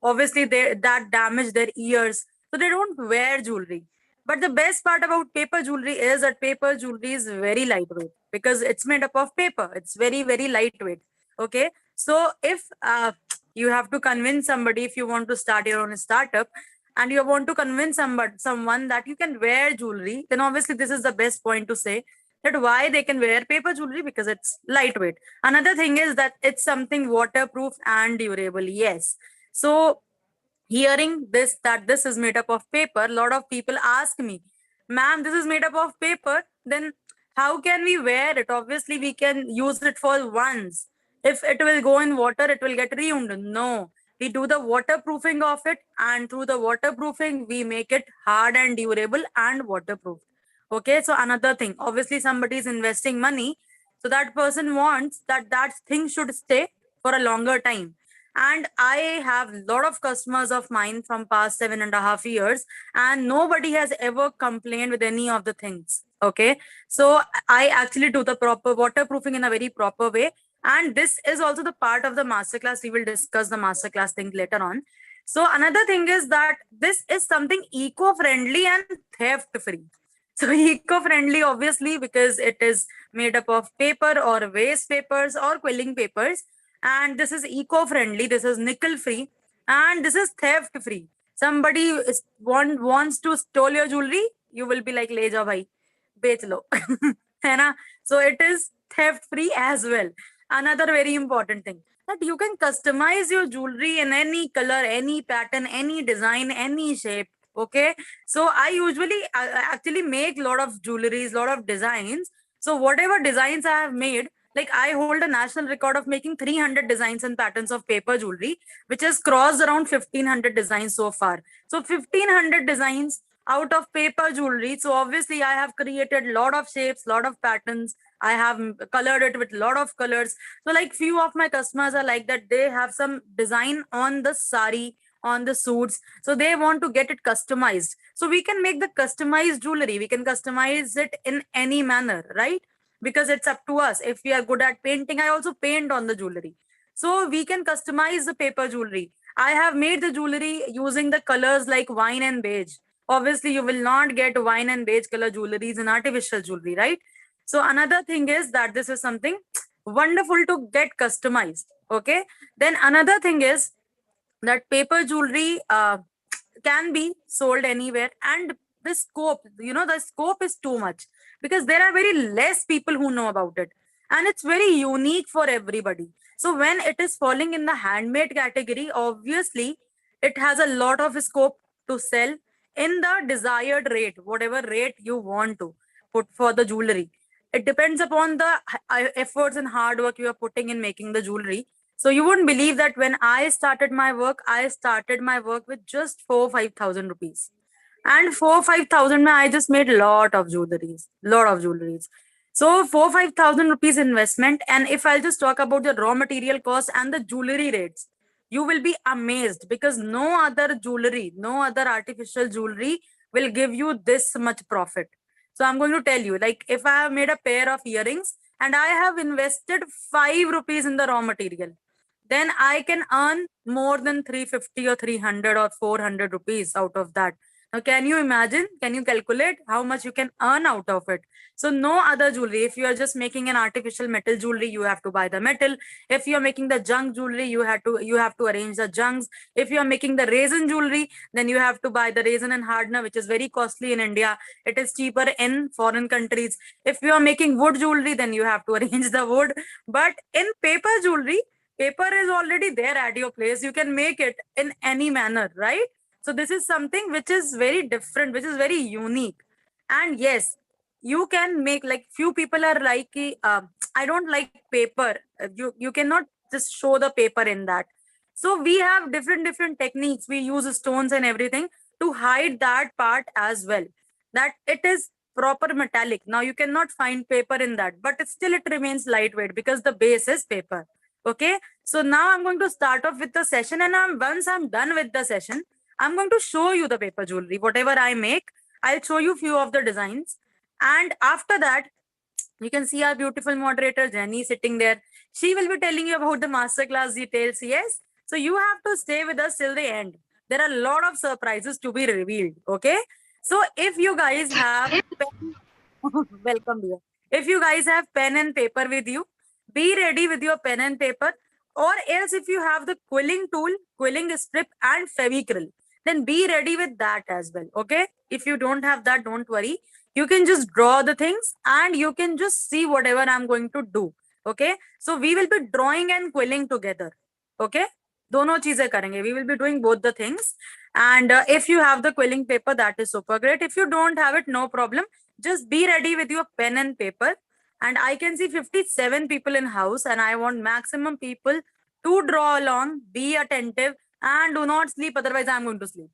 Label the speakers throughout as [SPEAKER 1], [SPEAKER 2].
[SPEAKER 1] obviously that damage their ears, so they don't wear jewelry. But the best part about paper jewelry is that paper jewelry is very lightweight because it's made up of paper. It's very, very lightweight. Okay. So if you have to convince somebody, if you want to start your own startup and you want to convince someone that you can wear jewelry, then obviously this is the best point to say that why they can wear paper jewelry, because it's lightweight. Another thing is that it's something waterproof and durable. Yes. So hearing this, that this is made up of paper, a lot of people ask me, ma'am, this is made up of paper, then how can we wear it? Obviously we can use it for once. If it will go in water, it will get ruined. No, we do the waterproofing of it, and through the waterproofing we make it hard and durable and waterproof. Okay. So another thing, obviously somebody is investing money, so that person wants that that thing should stay for a longer time. And I have a lot of customers of mine from past 7.5 years, and nobody has ever complained with any of the things. Okay. So I actually do the proper waterproofing in a very proper way. And this is also the part of the masterclass. We will discuss the masterclass thing later on. So another thing is that this is something eco-friendly and theft-free. So eco-friendly, obviously, because it is made up of paper or waste papers or quilling papers. And this is eco-friendly, this is nickel-free, and this is theft-free. Somebody wants to steal your jewelry, you will be like, le ja bhai, bech lo. Hai na? So it is theft-free as well. Another very important thing, that you can customize your jewelry in any color, any pattern, any design, any shape. Okay. So I usually actually make a lot of jewelries, lot of designs. So whatever designs I have made, like I hold a national record of making 300 designs and patterns of paper jewelry, which has crossed around 1500 designs so far. So 1500 designs out of paper jewelry. So obviously I have created a lot of shapes, lot of patterns. I have colored it with a lot of colors. So like few of my customers are like that, they have some design on the sari, on the suits, so they want to get it customized. So we can make the customized jewelry, we can customize it in any manner, right? Because it's up to us. If we are good at painting, I also paint on the jewelry. So we can customize the paper jewelry. I have made the jewelry using the colors like wine and beige. Obviously you will not get wine and beige color jewelries in artificial jewelry, right? So another thing is that this is something wonderful to get customized. Okay. Then another thing is that paper jewelry can be sold anywhere, and the scope, the scope is too much, because there are very less people who know about it, and it's very unique for everybody. So when it is falling in the handmade category, obviously it has a lot of scope to sell in the desired rate, whatever rate you want to put for the jewelry. It depends upon the efforts and hard work you are putting in making the jewelry. So you wouldn't believe that when I started my work with just 4-5 thousand rupees. And 4-5 thousand, I just made lot of jewelries. So 4-5 thousand rupees investment. And if I'll just talk about the raw material cost and the jewelry rates, you will be amazed, because no other jewelry, no other artificial jewelry will give you this much profit. So I'm going to tell you, like if I have made a pair of earrings and I have invested 5 rupees in the raw material, then I can earn more than 350 or 300 or 400 rupees out of that. Now, can you imagine? Can you calculate how much you can earn out of it? So no other jewelry. If you are just making an artificial metal jewelry, you have to buy the metal. If you are making the junk jewelry, you have to arrange the junks. If you are making the resin jewelry, then you have to buy the resin and hardener, which is very costly in India. It is cheaper in foreign countries. If you are making wood jewelry, then you have to arrange the wood. But in paper jewelry, paper is already there at your place. You can make it in any manner, right? So this is something which is very different, which is very unique. And yes, you can make, like few people are like I don't like paper. You cannot just show the paper in that. So we have different techniques. We use stones and everything to hide that part as well, that it is proper metallic. Now you cannot find paper in that, but still it remains lightweight because the base is paper. Okay. So now I'm going to start off with the session, and once I'm done with the session, I'm going to show you the paper jewelry. Whatever I make, I'll show you few of the designs. And after that, you can see our beautiful moderator, Jenny, sitting there. She will be telling you about the masterclass details. Yes. So you have to stay with us till the end. There are a lot of surprises to be revealed. Okay. So if you guys have pen, welcome dear. If you guys have pen and paper with you, be ready with your pen and paper. Or else if you have the quilling tool, quilling strip and fevicryl, then be ready with that as well. Okay. If you don't have that, don't worry. You can just draw the things and you can just see whatever I'm going to do. Okay. So we will be drawing and quilling together. Okay. दोनों चीजें करेंगे. We will be doing both the things. And if you have the quilling paper, that is super great. If you don't have it, no problem. Just be ready with your pen and paper. And I can see 57 people in house, and I want maximum people to draw along, be attentive, and do not sleep. Otherwise, I'm going to sleep.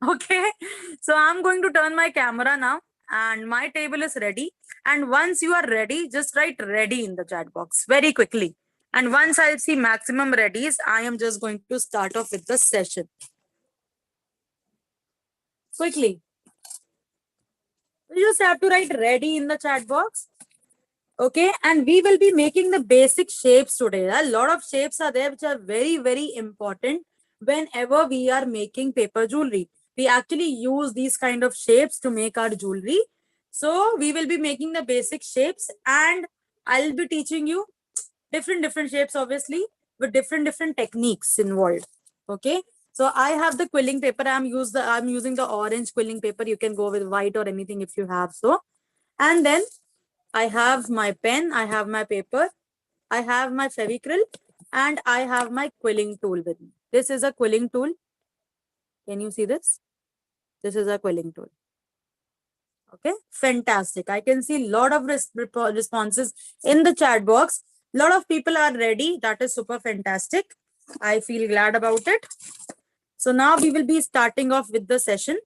[SPEAKER 1] Okay. So I'm going to turn my camera now, and my table is ready. And once you are ready, just write ready in the chat box very quickly. And once I'll see maximum readies, I am just going to start off with the session. Quickly. You just have to write ready in the chat box. Okay, and we will be making the basic shapes today. A lot of shapes are there which are very, very important whenever we are making paper jewelry. We actually use these kind of shapes to make our jewelry. So we will be making the basic shapes, and I'll be teaching you different shapes, obviously, with different techniques involved. Okay. So I have the quilling paper. I'm using the orange quilling paper. You can go with white or anything if you have so. And then I have my pen, I have my paper, I have my fevicryl, and I have my quilling tool with me. This is a quilling tool. Can you see this? This is a quilling tool. Okay, fantastic. I can see a lot of responses in the chat box. A lot of people are ready. That is super fantastic. I feel glad about it. So now we will be starting off with the session,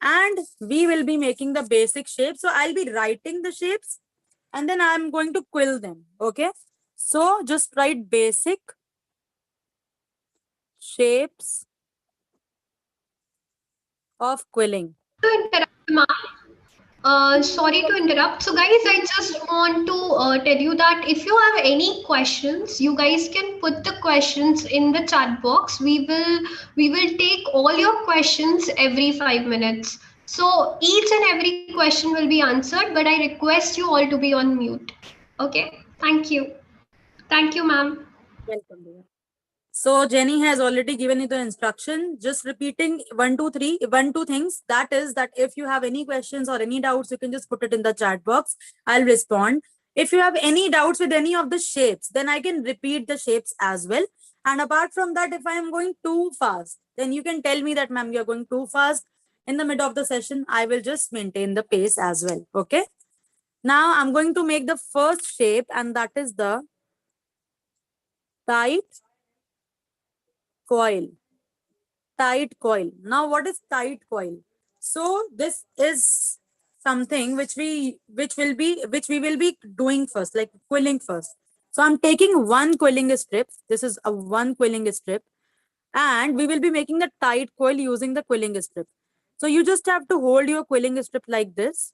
[SPEAKER 1] and we will be making the basic shapes. So I'll be writing the shapes and then I'm going to quill them. Okay. So just write basic shapes of quilling.
[SPEAKER 2] To interrupt, ma'am. Sorry to interrupt. So, guys, I just want to tell you that if you have any questions, you guys can put the questions in the chat box. We will take all your questions every 5 minutes. So each and every question will be answered, but I request you all to be on mute. Okay. Thank you. Thank you, ma'am.
[SPEAKER 1] Welcome, dear. So Jenny has already given you the instruction. Just repeating one, two, three, one, two things. That is that if you have any questions or any doubts, you can just put it in the chat box. I'll respond. If you have any doubts with any of the shapes, then I can repeat the shapes as well. And apart from that, if I am going too fast, then you can tell me that, ma'am, you're going too fast. In the middle of the session, I will just maintain the pace as well. Okay. Now I'm going to make the first shape, and that is the tight coil. Tight coil. Now what is tight coil? So this is something which we will be doing first, like quilling first. So I'm taking one quilling strip. This is a one quilling strip, and we will be making the tight coil using the quilling strip. So you just have to hold your quilling strip like this.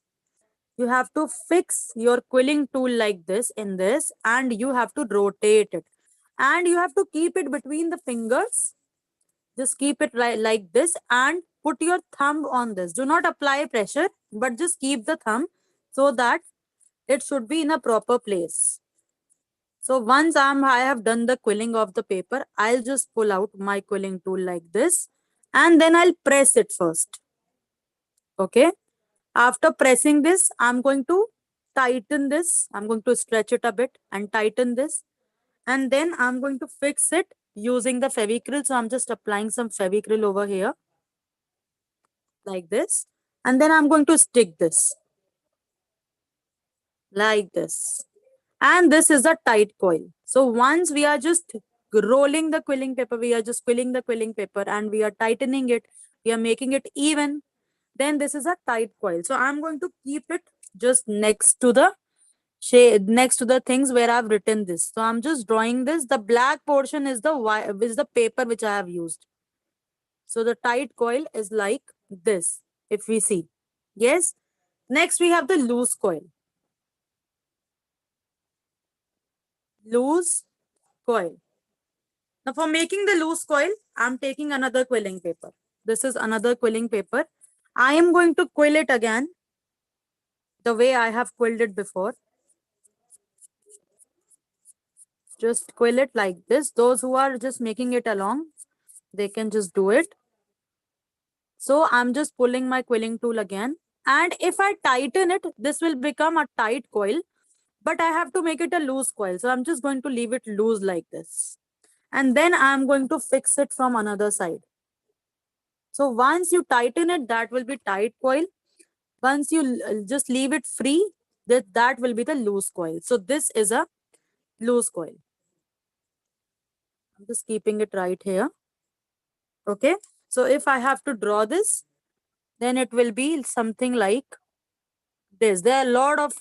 [SPEAKER 1] You have to fix your quilling tool like this in this, and you have to rotate it, and you have to keep it between the fingers. Just keep it like this and put your thumb on this. Do not apply pressure, but just keep the thumb so that it should be in a proper place. So once I have done the quilling of the paper, I'll just pull out my quilling tool like this, and then I'll press it first. Okay. After pressing this, I'm going to tighten this. I'm going to stretch it a bit and tighten this. And then I'm going to fix it using the fevicryl. So I'm just applying some fevicryl over here like this. And then I'm going to stick this like this. And this is a tight coil. So once we are just rolling the quilling paper, we are just quilling the quilling paper and we are tightening it, we are making it even, then this is a tight coil. So I'm going to keep it just next to the shade, next to the things where I've written this. So I'm just drawing this. The black portion is the paper which I have used. So the tight coil is like this, if we see. Yes. Next, we have the loose coil. Loose coil. Now for making the loose coil, I'm taking another quilling paper. This is another quilling paper. I am going to quill it again the way I have quilled it before. Just quill it like this. Those who are just making it along, they can just do it. So I'm just pulling my quilling tool again. And if I tighten it, this will become a tight coil. But I have to make it a loose coil. So I'm just going to leave it loose like this. And then I'm going to fix it from another side. So once you tighten it, that will be tight coil. Once you just leave it free, that will be the loose coil. So this is a loose coil. I'm just keeping it right here. Okay. So if I have to draw this, then it will be something like this. There are a lot of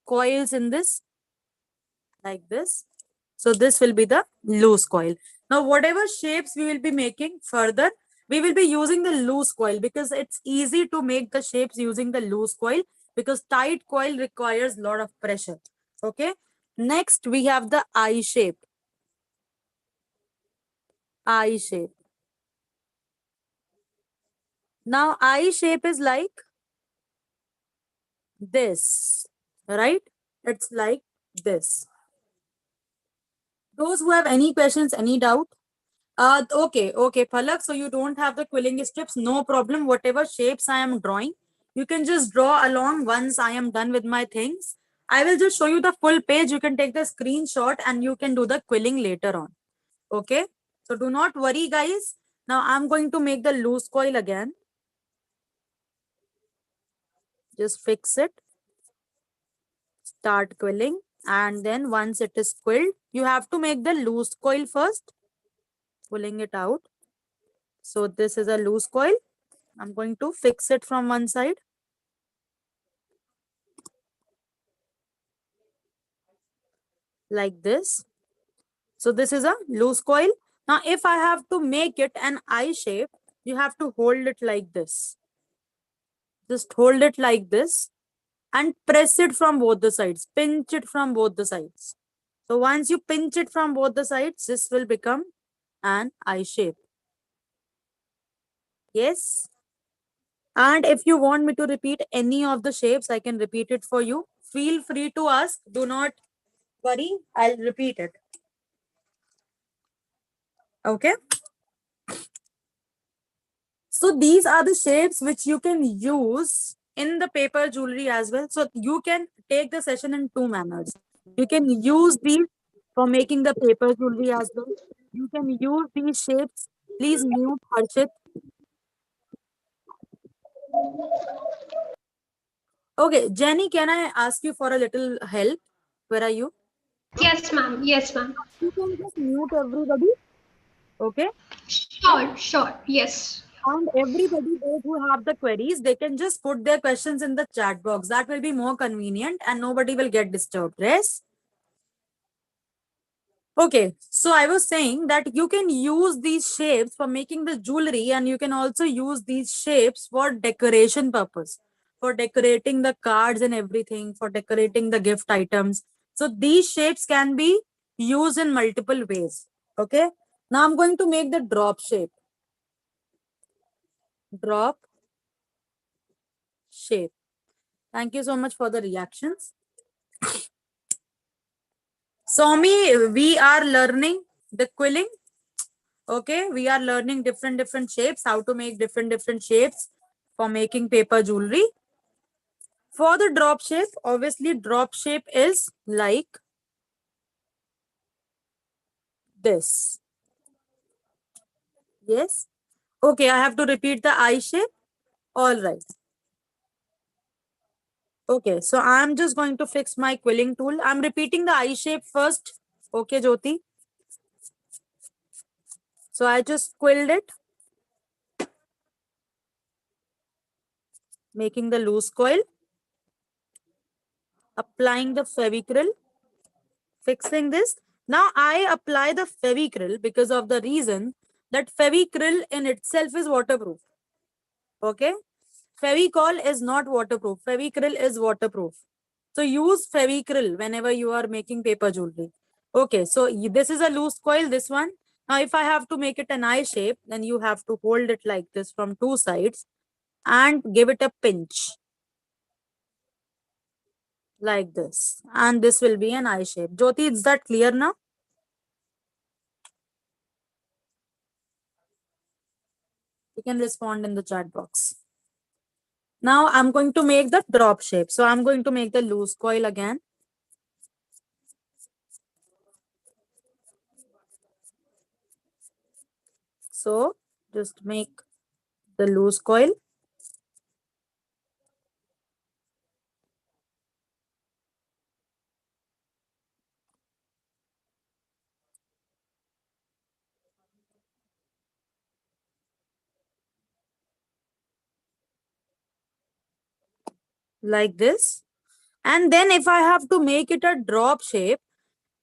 [SPEAKER 1] coils in this, like this. So this will be the loose coil. Now, whatever shapes we will be making further, we will be using the loose coil because it's easy to make the shapes using the loose coil because tight coil requires a lot of pressure. Okay. Next, we have the eye shape. Eye shape. Now, eye shape is like this, right? It's like this. Those who have any questions, any doubt? Okay, Palak. So you don't have the quilling strips, no problem. Whatever shapes I am drawing, you can just draw along once I am done with my things. I will just show you the full page. You can take the screenshot and you can do the quilling later on. Okay. So do not worry, guys. Now I'm going to make the loose coil again. Just fix it. Start quilling. And then once it is quilled, you have to make the loose coil first. Pulling it out. So this is a loose coil. I'm going to fix it from one side. Like this. So this is a loose coil. Now if I have to make it an eye shape, you have to hold it like this. Just hold it like this and press it from both the sides. Pinch it from both the sides. So once you pinch it from both the sides, this will become an eye shape. Yes. And if you want me to repeat any of the shapes, I can repeat it for you. Feel free to ask. Do not worry. I'll repeat it. Okay. So these are the shapes which you can use in the paper jewelry as well. So you can take the session in two manners. You can use these for making the paper jewelry as well. You can use these shapes. Please mute Harshit. Okay, Jenny, can I ask you for a little help? Where are you?
[SPEAKER 2] Yes, ma'am. Yes, ma'am.
[SPEAKER 1] You can just mute everybody. Okay.
[SPEAKER 2] Sure, sure. Yes.
[SPEAKER 1] And everybody, those who have the queries, they can just put their questions in the chat box. That will be more convenient and nobody will get disturbed. Yes. Okay, so I was saying that you can use these shapes for making the jewelry and you can also use these shapes for decoration purpose, for decorating the cards and everything, for decorating the gift items. So these shapes can be used in multiple ways. Okay, now I'm going to make the drop shape. Drop shape. Thank you so much for the reactions. Somi, we are learning the quilling. Okay, we are learning different shapes, how to make different shapes for making paper jewelry. For the drop shape, obviously drop shape is like this. Yes. Okay, I have to repeat the eye shape. All right. Okay, so I'm just going to fix my quilling tool. I'm repeating the eye shape first. Okay, Jyoti. So I just quilled it, making the loose coil, applying the fevicryl, fixing this. Now I apply the fevicryl because of the reason that fevicryl in itself is waterproof. Okay. Fevicol is not waterproof. Fevicryl is waterproof. So use fevicryl whenever you are making paper jewelry. Okay. So this is a loose coil, this one. Now, if I have to make it an eye shape, then you have to hold it like this from two sides and give it a pinch like this. And this will be an eye shape. Jyoti, is that clear now? You can respond in the chat box. Now I'm going to make the drop shape. So I'm going to make the loose coil again. So just make the loose coil. Like this. And then if I have to make it a drop shape,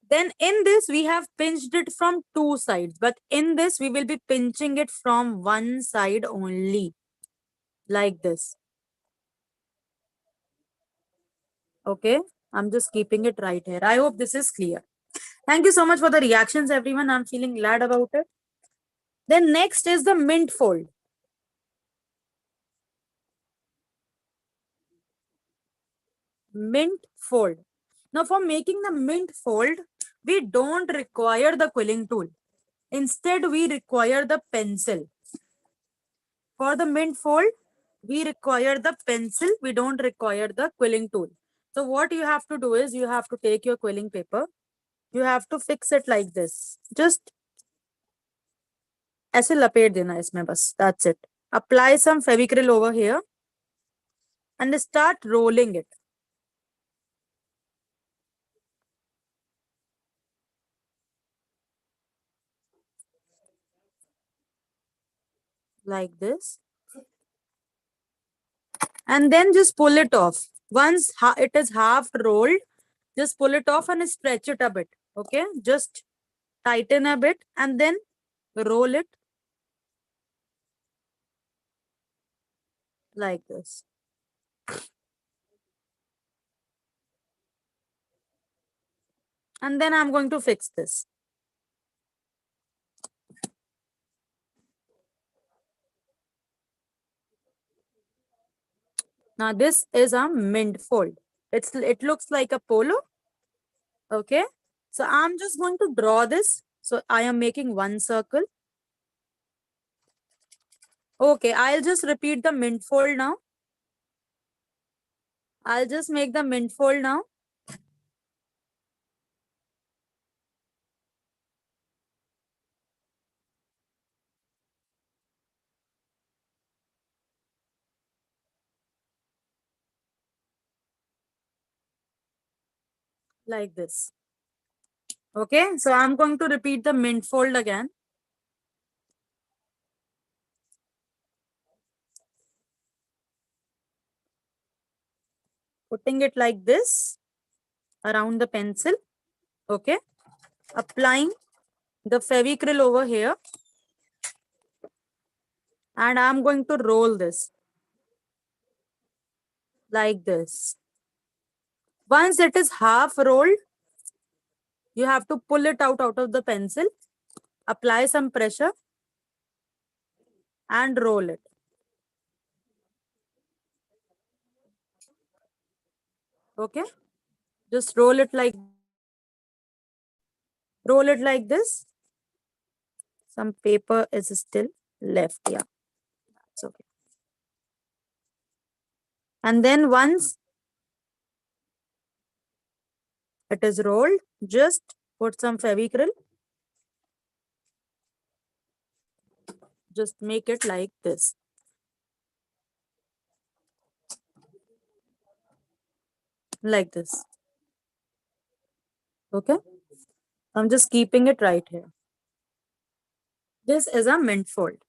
[SPEAKER 1] then in this we have pinched it from two sides. But in this we will be pinching it from one side only. Like this. Okay. I'm just keeping it right here. I hope this is clear. Thank you so much for the reactions, everyone. I'm feeling glad about it. Then next is the mint fold. Mint fold. Now for making the mint fold, we don't require the quilling tool. Instead, we require the pencil. For the mint fold, we require the pencil. We don't require the quilling tool. So what you have to do is you have to take your quilling paper. You have to fix it like this. Just ऐसे लपेट देना इसमें बस. That's it. Apply some Fevicryl over here and start rolling it. Like this. And then just pull it off. Once it is half rolled, just pull it off and stretch it a bit. Okay, just tighten a bit and then roll it like this. And then I'm going to fix this. Now this is a mint fold. It looks like a polo. Okay, so I'm just going to draw this. So I am making one circle. Okay, I'll just repeat the mint fold now. I'll just make the mint fold now. Like this. Okay, so I'm going to repeat the mint fold again. Putting it like this around the pencil. Okay, applying the Fevicryl over here. And I'm going to roll this like this. Once it is half rolled, you have to pull it out of the pencil, apply some pressure and roll it. Okay, just roll it like this. Some paper is still left. Yeah, it's okay. And then once it is rolled, just put some Fevicryl. Just make it like this. Like this. Okay, I'm just keeping it right here. This is a mint fold.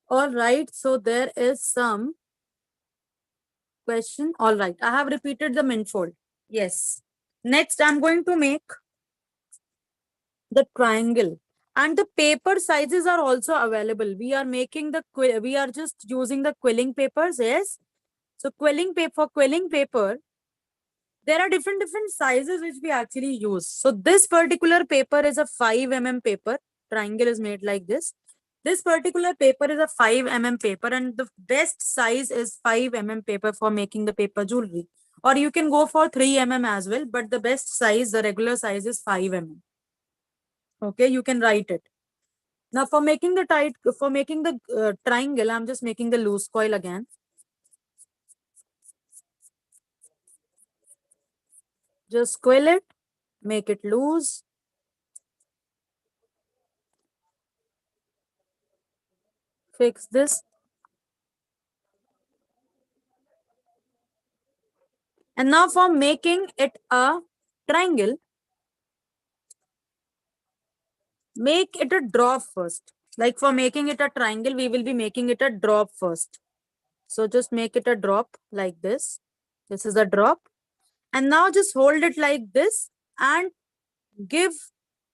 [SPEAKER 1] All right, so there is some question. All right, I have repeated the mint fold. Yes. Next, I'm going to make the triangle. And the paper sizes are also available. We are making we are just using the quilling papers. Yes. So for quelling paper, there are different sizes which we actually use. So this particular paper is a 5 mm paper. Triangle is made like this. This particular paper is a 5 mm paper, and the best size is 5 mm paper for making the paper jewelry. Or you can go for 3 mm as well, but the best size, the regular size is 5 mm. Okay, you can write it. Now for making the triangle, I'm just making the loose coil again. Just coil it, make it loose. Fix this. And now for making it a triangle, make it a drop first. Like for making it a triangle, we will be making it a drop first. So just make it a drop like this. This is a drop. And now just hold it like this and give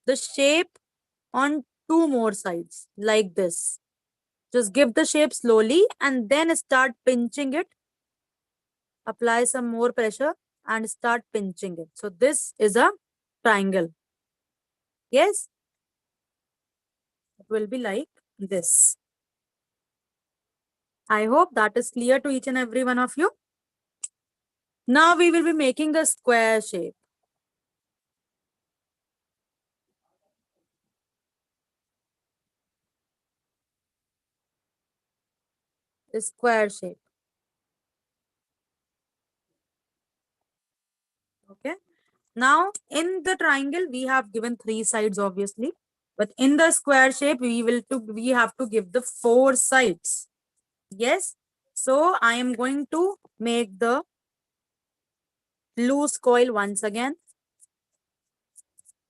[SPEAKER 1] the shape on two more sides like this. Just give the shape slowly and then start pinching it. Apply some more pressure and start pinching it. So this is a triangle. Yes, it will be like this. I hope that is clear to each and every one of you. Now we will be making the square shape. The square shape. Okay. Now in the triangle, we have given 3 sides, obviously. But in the square shape, we have to give the 4 sides. Yes. So I am going to make the loose coil once again.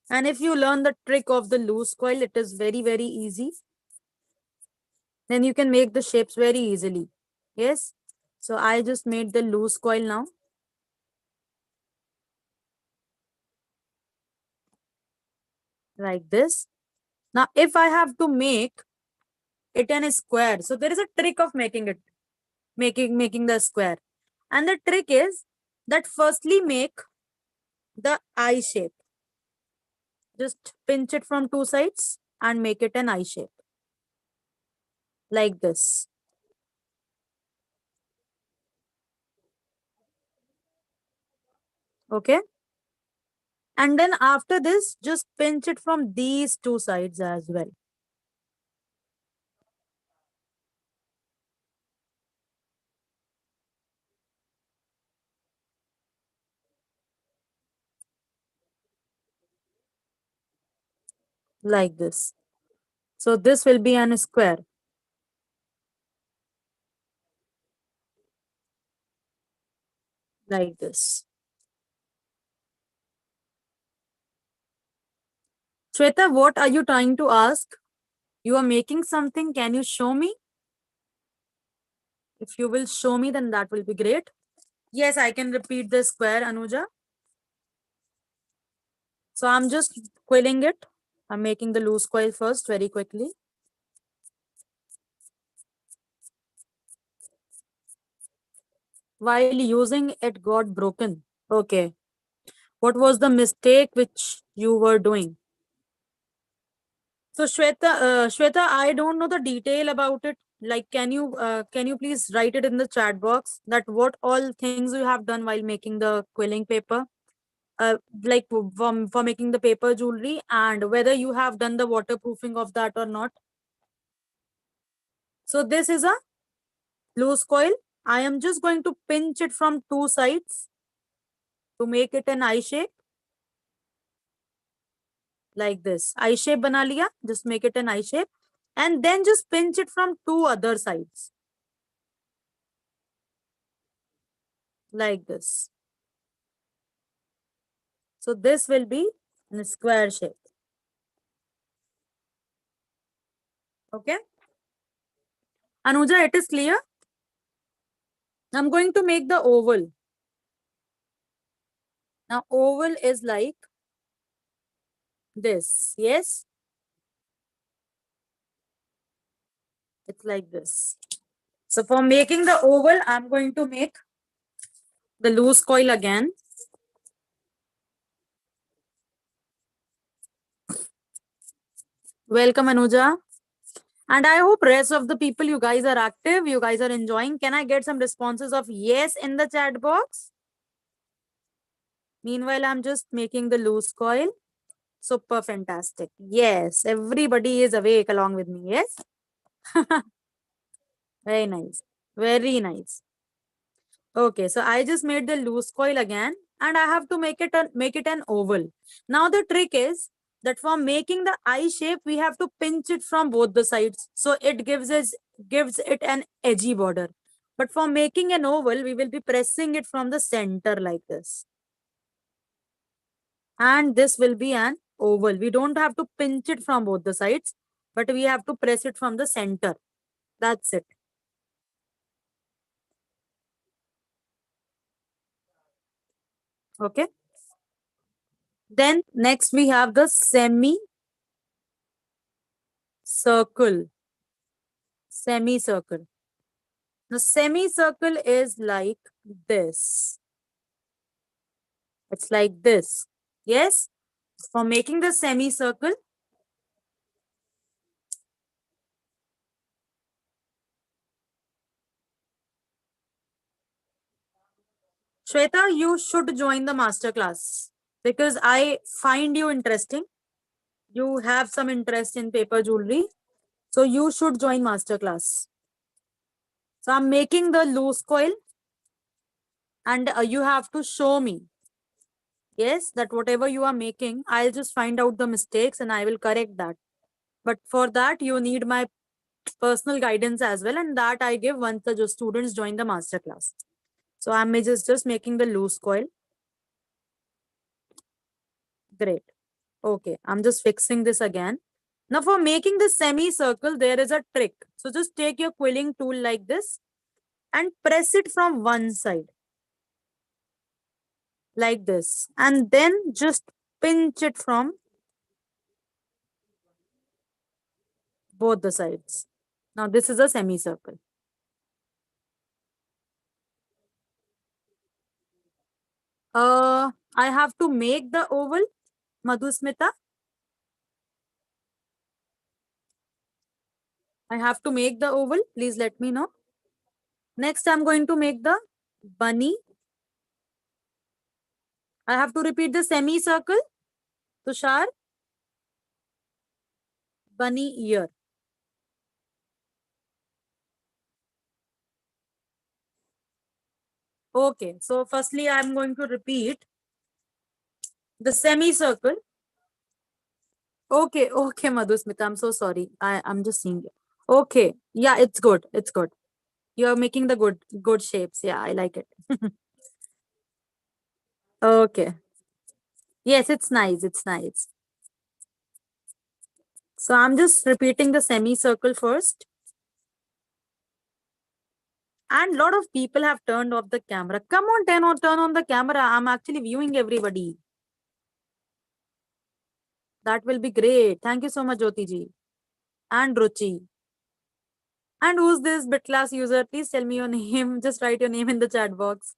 [SPEAKER 1] And if you learn the trick of the loose coil, it is very, very easy. Then you can make the shapes very easily. Yes. So I just made the loose coil now. Like this. Now, if I have to make it in a square, so there is a trick of making it, making the square. And the trick is that firstly make the eye shape. Just pinch it from 2 sides and make it an eye shape. Like this. Okay. And then after this, just pinch it from these 2 sides as well. Like this. So this will be an square. Like this. Shweta, what are you trying to ask? You are making something. Can you show me? If you will show me, then that will be great. Yes, I can repeat the square, Anuja. So I'm just coiling it. I'm making the loose coil first very quickly. While using it got broken. Okay. What was the mistake which you were doing? So Shweta, I don't know the detail about it. Like, can you please write it in the chat box that what all things you have done while making the quilling paper? Like for making the paper jewelry, and whether you have done the waterproofing of that or not. So this is a loose coil. I am just going to pinch it from 2 sides to make it an eye shape. Like this. Eye shape bana liya. Just make it an eye shape. And then just pinch it from 2 other sides. Like this. So this will be in a square shape. Okay. Anuja, it is clear? I'm going to make the oval. Now oval is like this. Yes. It's like this. So for making the oval, I'm going to make the loose coil again. Welcome, Anuja. And I hope rest of the people, you guys are active, you guys are enjoying. Can I get some responses of yes in the chat box? Meanwhile, I'm just making the loose coil. Super fantastic. Yes, everybody is awake along with me. Yes. Very nice. Very nice. Okay, so I just made the loose coil again and I have to make it an oval. Now the trick is that for making the eye shape, we have to pinch it from both the sides. So it gives it an edgy border. But for making an oval, we will be pressing it from the center like this. And this will be an oval. We don't have to pinch it from both the sides, but we have to press it from the center. That's it. Okay. Then next we have the semicircle. Semicircle. The semicircle is like this. It's like this. Yes. For making the semicircle, Shweta, you should join the master class because I find you interesting. You have some interest in paper jewelry. So you should join master class. So I'm making the loose coil and you have to show me. Yes, that whatever you are making, I'll just find out the mistakes and I will correct that. But for that, you need my personal guidance as well. And that I give once the students join the master class. So I'm just making the loose coil. Great. Okay, I'm just fixing this again. Now for making the semicircle, there is a trick. So just take your quilling tool like this and press it from one side like this. And then just pinch it from both the sides. Now this is a semicircle. I have to make the oval, Madhusmita. I have to make the oval. Please let me know. Next, I'm going to make the bunny. I have to repeat the semicircle. Tushar, bunny ear. Okay, so firstly, I'm going to repeat the semicircle. Okay, Madhusmita. I'm so sorry. I'm just seeing it. Okay, yeah, it's good. It's good. You're making the good shapes. Yeah, I like it. Okay. Yes, it's nice. It's nice. So I'm just repeating the semicircle first. And lot of people have turned off the camera. Come on, turn on the camera. I'm actually viewing everybody. That will be great. Thank you so much, Jyoti ji. And Ruchi. And who's this BitClass user? Please tell me your name. Just write your name in the chat box.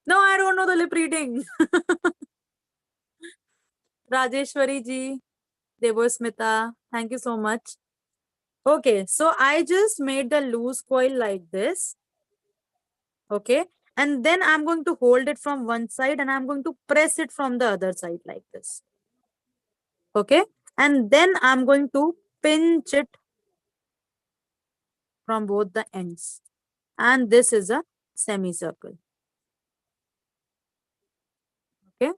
[SPEAKER 1] No, I don't know the lip reading. Rajeshwari ji. Devosmita. Thank you so much. Okay, so I just made the loose coil like this. Okay. And then I'm going to hold it from one side and I'm going to press it from the other side like this. Okay. And then I'm going to pinch it from both the ends. And this is a semicircle. Okay.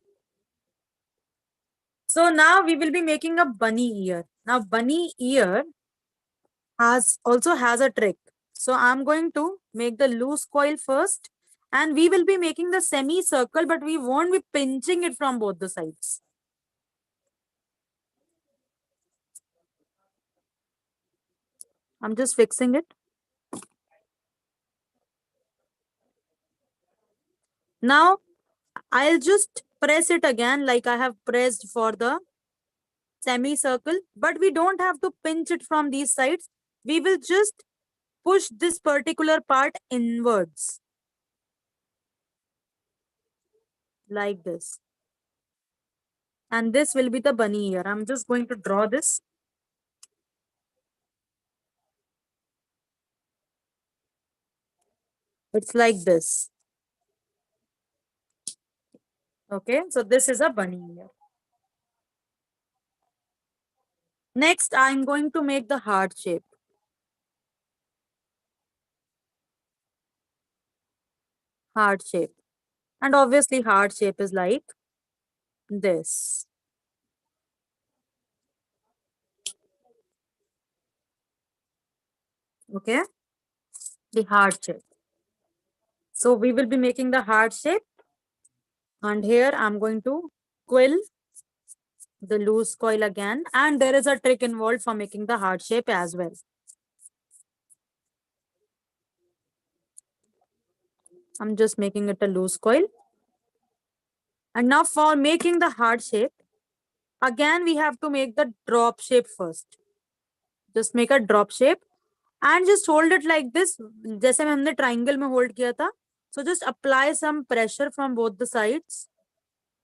[SPEAKER 1] So now we will be making a bunny ear. Now bunny ear also has a trick. So I'm going to make the loose coil first and we will be making the semicircle, but we won't be pinching it from both the sides. I'm just fixing it. Now I'll just press it again like I have pressed for the semicircle, but we don't have to pinch it from these sides. We will just push this particular part inwards. like this. And this will be the bunny ear. I'm just going to draw this. It's like this. Okay, so this is a bunny ear. Next, I'm going to make the heart shape. Heart shape. And obviously, heart shape is like this. Okay, the heart shape. So we will be making the heart shape. And here I'm going to quill the loose coil again. And there is a trick involved for making the heart shape as well. I'm just making it a loose coil. And now for making the heart shape, again we have to make the drop shape first. Just make a drop shape and just hold it like this. जैसे में हमने triangle में hold किया था. So just apply some pressure from both the sides.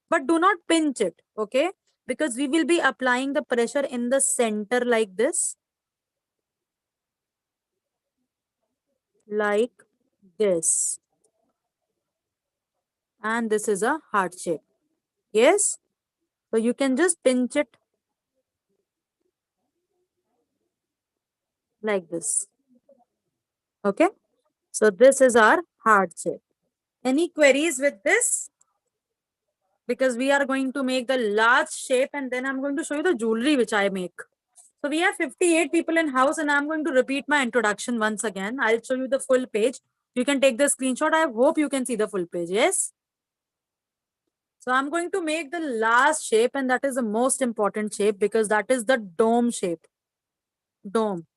[SPEAKER 1] But do not pinch it, okay? Because we will be applying the pressure in the center like this. Like this. And this is a heart shape. Yes? So you can just pinch it like this. Okay? So this is our heart shape. Any queries with this? Because we are going to make the last shape and then I'm going to show you the jewelry which I make. So we have 58 people in house and I'm going to repeat my introduction once again. I'll show you the full page. You can take the screenshot. I hope you can see the full page. Yes? So I'm going to make the last shape and that is the most important shape because that is the dome shape. Dome.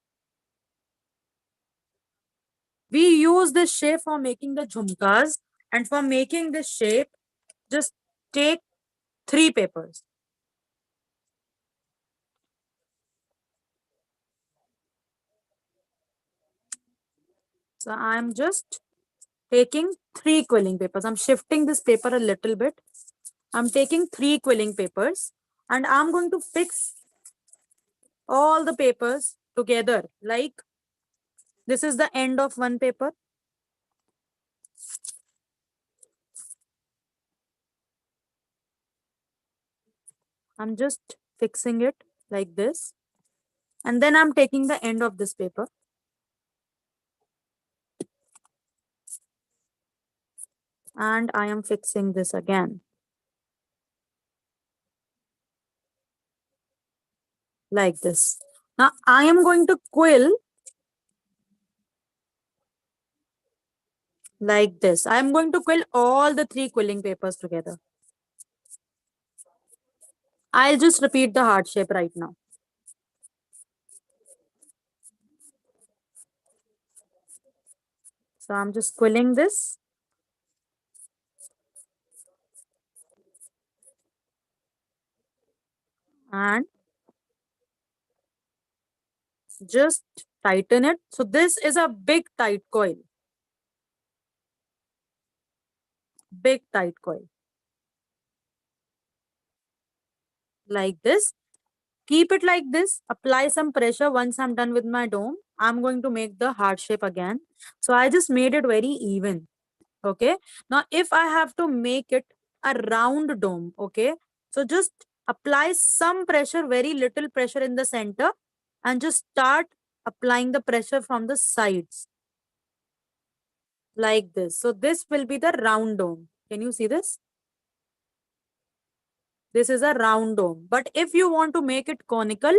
[SPEAKER 1] We use this shape for making the jhumkas and for making this shape, just take 3 papers. So I'm just taking 3 quilling papers. I'm shifting this paper a little bit. I'm taking 3 quilling papers and I'm going to fix all the papers together. Like this is the end of one paper. I'm just fixing it like this. And then I'm taking the end of this paper. And I am fixing this again. Like this. Now I am going to quill like this. I am going to quill all the 3 quilling papers together. I'll just repeat the heart shape right now. So I'm just quilling this. And just tighten it. So this is a big tight coil. Big tight coil. Like this. Keep it like this. Apply some pressure. Once I'm done with my dome, I'm going to make the heart shape again. So I just made it very even. Okay. Now if I have to make it a round dome, okay, so just apply some pressure, very little pressure in the center and just start applying the pressure from the sides like this. So this will be the round dome. Can you see this? This is a round dome. But if you want to make it conical,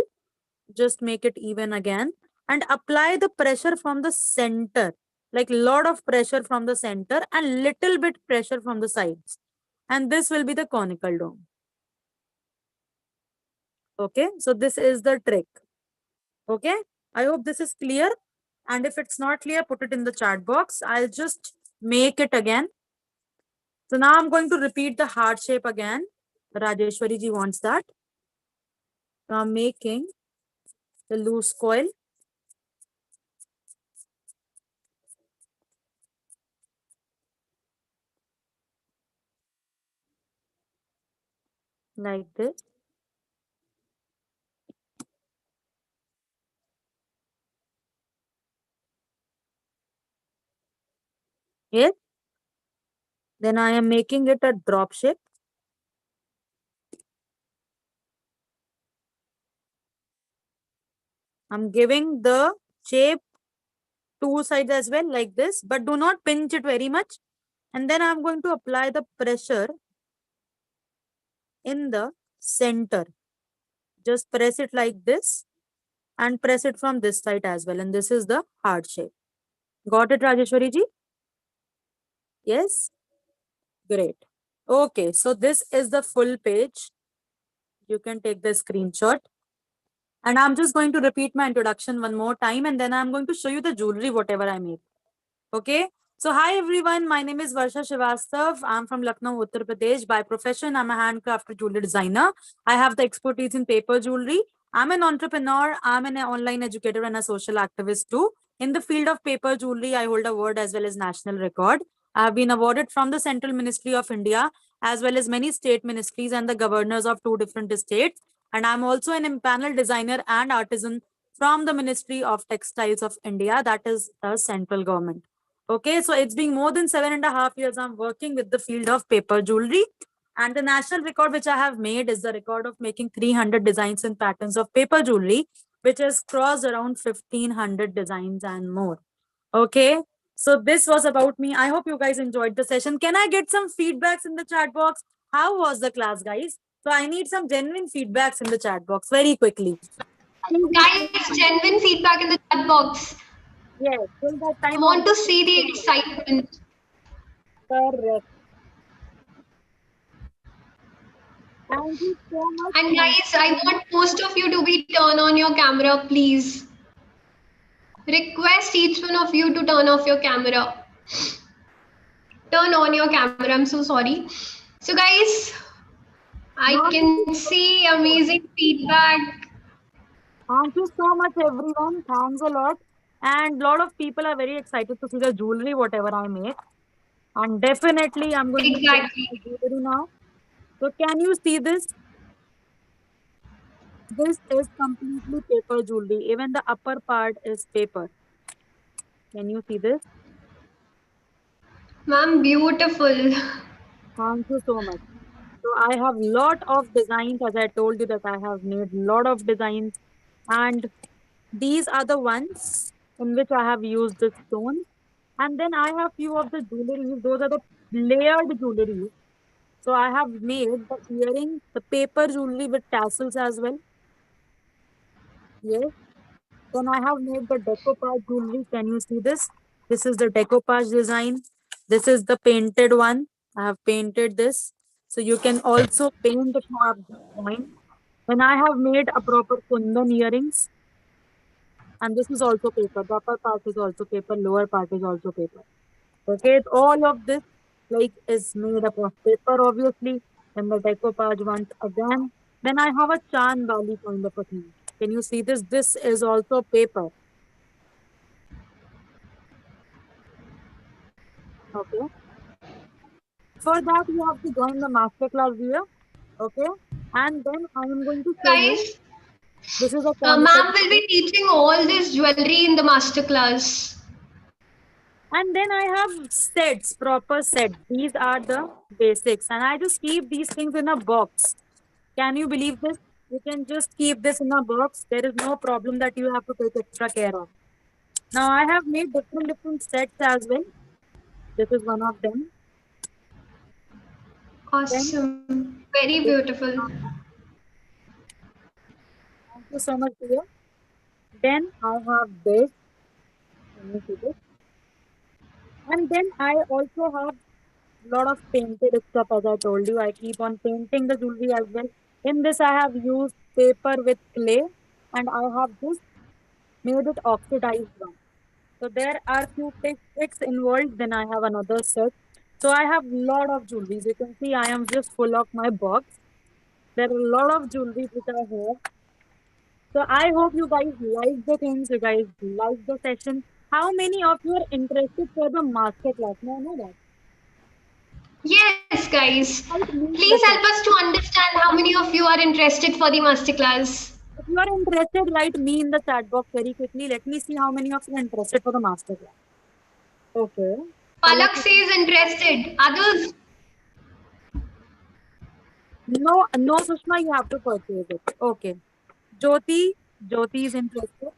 [SPEAKER 1] just make it even again and apply the pressure from the center, like lot of pressure from the center and little bit pressure from the sides. And this will be the conical dome. Okay, so this is the trick. Okay, I hope this is clear. And if it's not clear, put it in the chat box. I'll just make it again. So now I'm going to repeat the heart shape again. Rajeshwari ji wants that. So I'm making the loose coil. like this. Yes. Then I am making it a drop shape. I'm giving the shape two sides as well, like this, but do not pinch it very much. And then I'm going to apply the pressure in the center. Just press it like this and press it from this side as well. And this is the heart shape. Got it, Rajeshwari ji? Yes? Great. Okay, so this is the full page. You can take the screenshot. And I'm just going to repeat my introduction one more time, and then I'm going to show you the jewelry, whatever I made. Okay. So, hi everyone. My name is Varsha Shivastav. I'm from Lucknow, Uttar Pradesh. By profession, I'm a handcrafted jewelry designer. I have the expertise in paper jewelry. I'm an entrepreneur. I'm an online educator and a social activist too. In the field of paper jewelry, I hold a world as well as national record. I have been awarded from the Central Ministry of India as well as many state ministries and the governors of two different states. And I'm also an empaneled designer and artisan from the Ministry of Textiles of India, that is the central government. Okay, so it's been more than 7.5 years I'm working with the field of paper jewelry. And the national record which I have made is the record of making 300 designs and patterns of paper jewelry, which has crossed around 1500 designs and more. Okay, so this was about me. I hope you guys enjoyed the session. Can I get some feedbacks in the chat box? How was the class, guys? So I need some genuine feedbacks in the chat box very quickly.
[SPEAKER 2] Guys, genuine feedback in the chat box.
[SPEAKER 1] Yes, till that
[SPEAKER 2] I
[SPEAKER 1] time
[SPEAKER 2] want
[SPEAKER 1] I'm
[SPEAKER 2] to see the excitement.
[SPEAKER 1] correct. Thank you so much.
[SPEAKER 2] And
[SPEAKER 1] Thank
[SPEAKER 2] guys,
[SPEAKER 1] you
[SPEAKER 2] I
[SPEAKER 1] so much.
[SPEAKER 2] want most of you to be turn on your camera, please. Request each one of you to turn off your camera. Turn on your camera. I'm so sorry. So, guys, I
[SPEAKER 1] Not
[SPEAKER 2] can
[SPEAKER 1] only
[SPEAKER 2] see amazing feedback.
[SPEAKER 1] thank you so much, everyone. Thanks a lot. And lot of people are very excited to see the jewelry, whatever I make. And definitely, I'm going to show
[SPEAKER 2] Exactly.
[SPEAKER 1] my jewelry now. So, can you see this? This is completely paper jewelry. Even the upper part is paper. Can you see this?
[SPEAKER 2] Ma'am, beautiful.
[SPEAKER 1] Thank you so much. So, I have lot of designs, as I told you that I have made lot of designs. And these are the ones in which I have used the stone. And then I have few of the jewelry. Those are the layered jewelry. So I have made the earring, the paper jewelry with tassels as well. Yes. Then I have made the decoupage jewelry. Can you see this? This is the decoupage design. This is the painted one. I have painted this. So you can also paint if you have this point. Then I have made a proper kundan earrings. And this is also paper. The upper part is also paper. Lower part is also paper. Okay, all of this like is made up of paper, obviously. Then the decoupage once again. Then I have a chandali kind of a thing. Can you see this? This is also paper. Okay. For that, you have to join the masterclass here. Okay. And then I am going to show you.
[SPEAKER 2] Guys,
[SPEAKER 1] This is a conical
[SPEAKER 2] ma'am will
[SPEAKER 1] piece.
[SPEAKER 2] be teaching all this jewelry in the masterclass.
[SPEAKER 1] And then I have sets, proper sets. These are the basics. And I just keep these things in a box. Can you believe this? You can just keep this in a box. There is no problem that you have to take extra care of. Now I have made different sets as well. This is one of them. Then
[SPEAKER 2] Awesome. Very
[SPEAKER 1] this is
[SPEAKER 2] beautiful.
[SPEAKER 1] one of them. Thank you so much, dear. Then I have this. Can you see this? And then I also have lot of painted stuff as I told you. I keep on painting the jewelry as well. In this I have used paper with clay and I have just made it oxidized one. So there are few tricks involved. Then I have another set. So I have lot of jewelry. You can see I am just full of my box. There are a lot of jewelry which I have. So I hope you guys like the things. You guys like the session. How many of you are interested for the master class? May I know that?
[SPEAKER 2] Yes, guys.
[SPEAKER 1] Write me in the
[SPEAKER 2] Please
[SPEAKER 1] chat.
[SPEAKER 2] help us to understand how many of you are interested for the masterclass.
[SPEAKER 1] If you are interested, write me in the chat box very quickly. Let me see how many of you are interested for the master class. Okay. Palak
[SPEAKER 2] Palak
[SPEAKER 1] is
[SPEAKER 2] says interested. Others,
[SPEAKER 1] no, no, Sushma, you have to purchase it. Okay. Jyoti, Jyoti is interested.